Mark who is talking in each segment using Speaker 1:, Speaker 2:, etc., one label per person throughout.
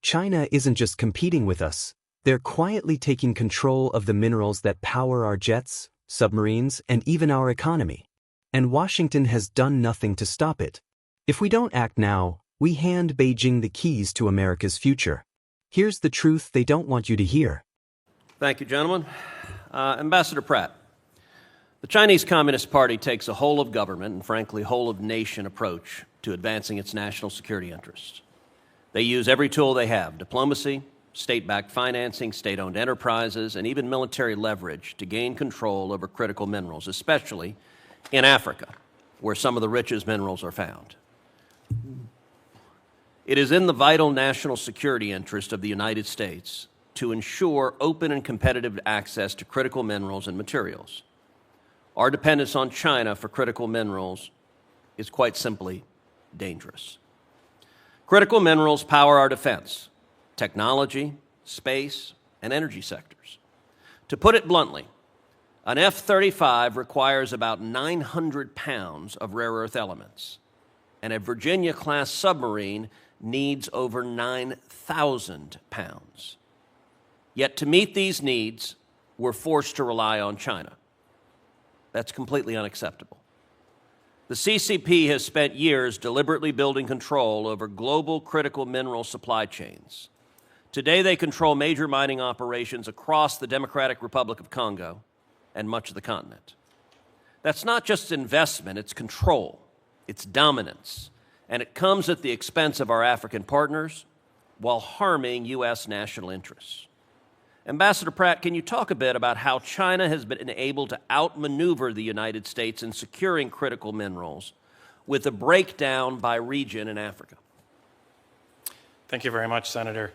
Speaker 1: China isn't just competing with us, they're quietly taking control of the minerals that power our jets, submarines, and even our economy. And Washington has done nothing to stop it. If we don't act now, we hand Beijing the keys to America's future. Here's the truth they don't want you to hear.
Speaker 2: Thank you, gentlemen. Ambassador Pratt, the Chinese Communist Party takes a whole-of-government and, frankly, whole-of-nation approach to advancing its national security interests. They use every tool they have: diplomacy, state-backed financing, state-owned enterprises, and even military leverage to gain control over critical minerals, especially in Africa, where some of the richest minerals are found. It is in the vital national security interest of the United States to ensure open and competitive access to critical minerals and materials. Our dependence on China for critical minerals is quite simply dangerous. Critical minerals power our defense, technology, space, and energy sectors. To put it bluntly, an F-35 requires about 900 pounds of rare earth elements, and a Virginia-class submarine needs over 9,000 pounds. Yet to meet these needs, we're forced to rely on China. That's completely unacceptable. The CCP has spent years deliberately building control over global critical mineral supply chains. Today, they control major mining operations across the Democratic Republic of Congo and much of the continent. That's not just investment, it's control, it's dominance, and it comes at the expense of our African partners while harming U.S. national interests. Ambassador Pratt, can you talk a bit about how China has been able to outmaneuver the United States in securing critical minerals with a breakdown by region in Africa?
Speaker 3: Thank you very much, Senator.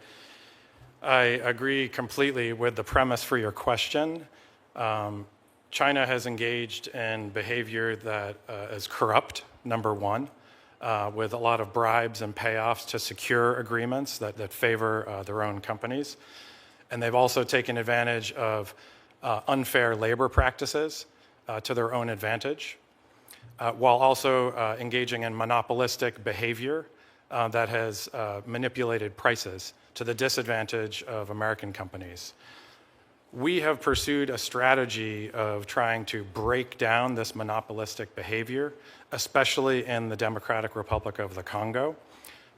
Speaker 3: I agree completely with the premise for your question. China has engaged in behavior that is corrupt, number one, with a lot of bribes and payoffs to secure agreements that favor their own companies. And they've also taken advantage of unfair labor practices to their own advantage, while also engaging in monopolistic behavior that has manipulated prices to the disadvantage of American companies. We have pursued a strategy of trying to break down this monopolistic behavior, especially in the Democratic Republic of the Congo,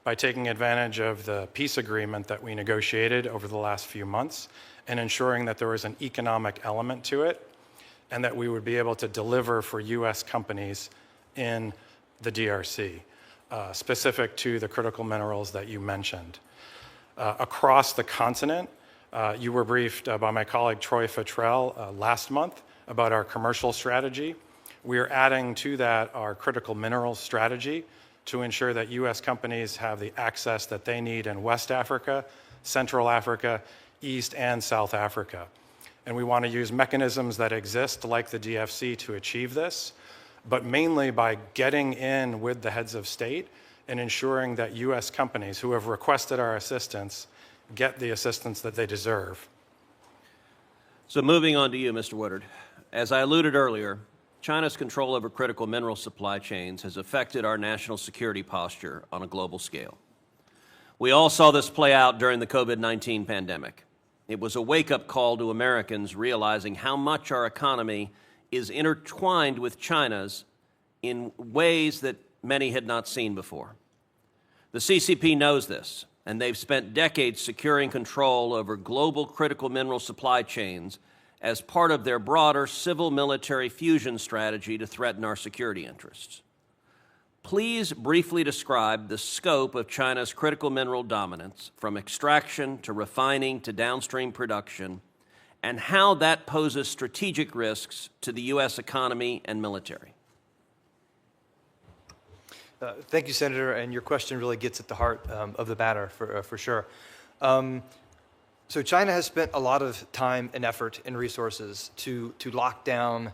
Speaker 3: by taking advantage of the peace agreement that we negotiated over the last few months and ensuring that there was an economic element to it and that we would be able to deliver for U.S. companies in the DRC, specific to the critical minerals that you mentioned. Across the continent, you were briefed by my colleague Troy Futrell last month about our commercial strategy. We are adding to that our critical minerals strategy to ensure that U.S. companies have the access that they need in West Africa, Central Africa, East and South Africa. And we want to use mechanisms that exist like the DFC to achieve this, but mainly by getting in with the heads of state and ensuring that U.S. companies who have requested our assistance get the assistance that they deserve.
Speaker 2: So moving on to you, Mr. Woodard. As I alluded earlier, China's control over critical mineral supply chains has affected our national security posture on a global scale. We all saw this play out during the COVID-19 pandemic. It was a wake-up call to Americans realizing how much our economy is intertwined with China's in ways that many had not seen before. The CCP knows this, and they've spent decades securing control over global critical mineral supply chains as part of their broader civil-military fusion strategy to threaten our security interests. Please briefly describe the scope of China's critical mineral dominance, from extraction to refining to downstream production, and how that poses strategic risks to the U.S. economy and military.
Speaker 4: Thank you, Senator, and your question really gets at the heart of the matter for sure. So China has spent a lot of time and effort and resources to lock down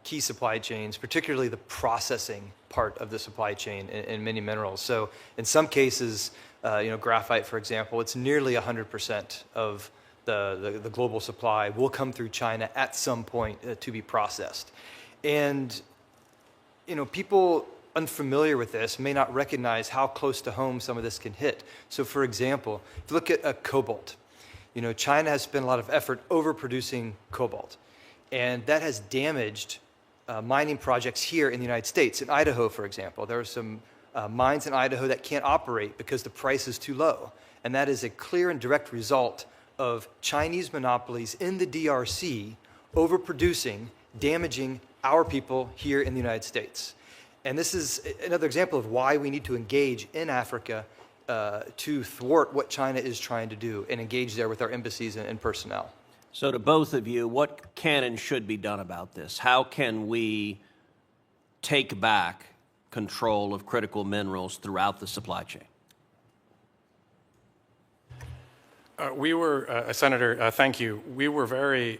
Speaker 4: key supply chains, particularly the processing part of the supply chain in many minerals. So in some cases, graphite, for example, it's nearly 100% of the global supply will come through China at some point to be processed. And people unfamiliar with this may not recognize how close to home some of this can hit. So for example, if you look at cobalt, China has spent a lot of effort overproducing cobalt, and that has damaged mining projects here in the United States. In Idaho, for example, there are some mines in Idaho that can't operate because the price is too low. And that is a clear and direct result of Chinese monopolies in the DRC overproducing, damaging our people here in the United States. And this is another example of why we need to engage in Africa to thwart what China is trying to do and engage there with our embassies and personnel.
Speaker 2: So to both of you, what can and should be done about this? How can we take back control of critical minerals throughout the supply chain?
Speaker 3: Senator, thank you. We were very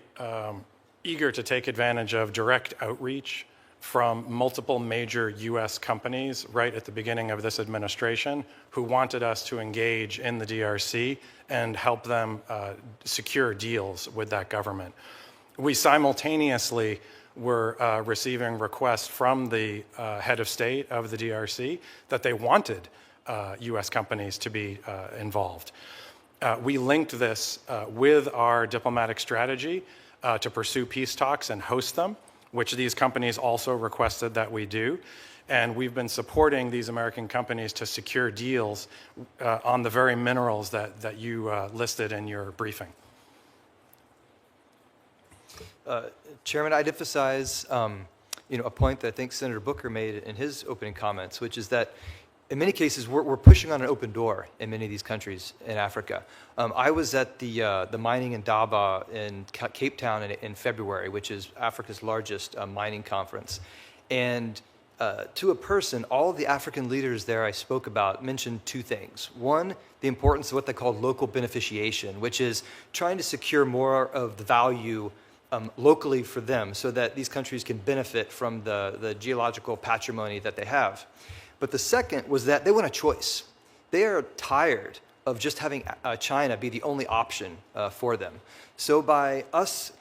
Speaker 3: eager to take advantage of direct outreach from multiple major U.S. companies right at the beginning of this administration who wanted us to engage in the DRC and help them secure deals with that government. We simultaneously were receiving requests from the head of state of the DRC that they wanted U.S. companies to be involved. We linked this with our diplomatic strategy to pursue peace talks and host them, which these companies also requested that we do. And we've been supporting these American companies to secure deals on the very minerals that you listed in your briefing.
Speaker 4: Chairman, I'd emphasize a point that I think Senator Booker made in his opening comments, which is that in many cases, we're pushing on an open door in many of these countries in Africa. I was at the mining in Daba in Cape Town in February, which is Africa's largest mining conference. And to a person, all of the African leaders there I spoke about mentioned two things. One, the importance of what they call local beneficiation, which is trying to secure more of the value locally for them so that these countries can benefit from the geological patrimony that they have. But the second was that they want a choice. They are tired of just having China be the only option for them. So by us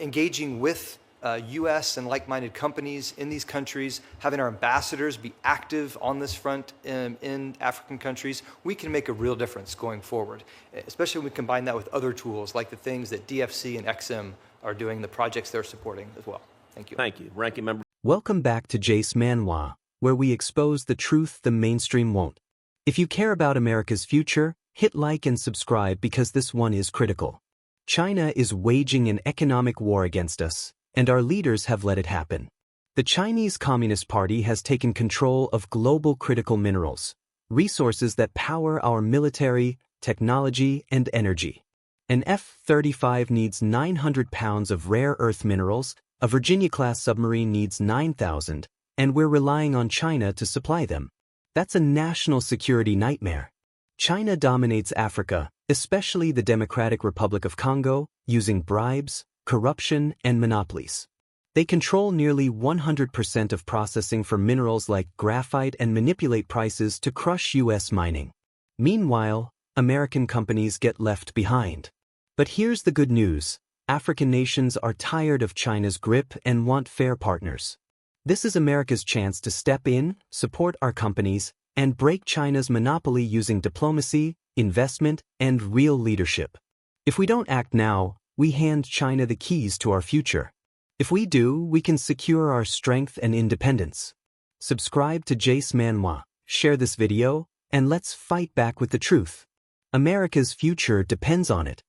Speaker 4: engaging with U.S. and like-minded companies in these countries, having our ambassadors be active on this front in African countries, we can make a real difference going forward, especially when we combine that with other tools like the things that DFC and XM are doing, the projects they're supporting as well. Thank you.
Speaker 2: Thank you. Ranking Member.
Speaker 1: Welcome back to Jace Manhwa, where we expose the truth the mainstream won't. If you care about America's future, hit like and subscribe because this one is critical. China is waging an economic war against us, and our leaders have let it happen. The Chinese Communist Party has taken control of global critical minerals, resources that power our military, technology, and energy. An F-35 needs 900 pounds of rare earth minerals, a Virginia-class submarine needs 9,000, and we're relying on China to supply them. That's a national security nightmare. China dominates Africa, especially the Democratic Republic of Congo, using bribes, corruption, and monopolies. They control nearly 100% of processing for minerals like graphite and manipulate prices to crush U.S. mining. Meanwhile, American companies get left behind. But here's the good news. African nations are tired of China's grip and want fair partners. This is America's chance to step in, support our companies, and break China's monopoly using diplomacy, investment, and real leadership. If we don't act now, we hand China the keys to our future. If we do, we can secure our strength and independence. Subscribe to Jace Manhwa, share this video, and let's fight back with the truth. America's future depends on it.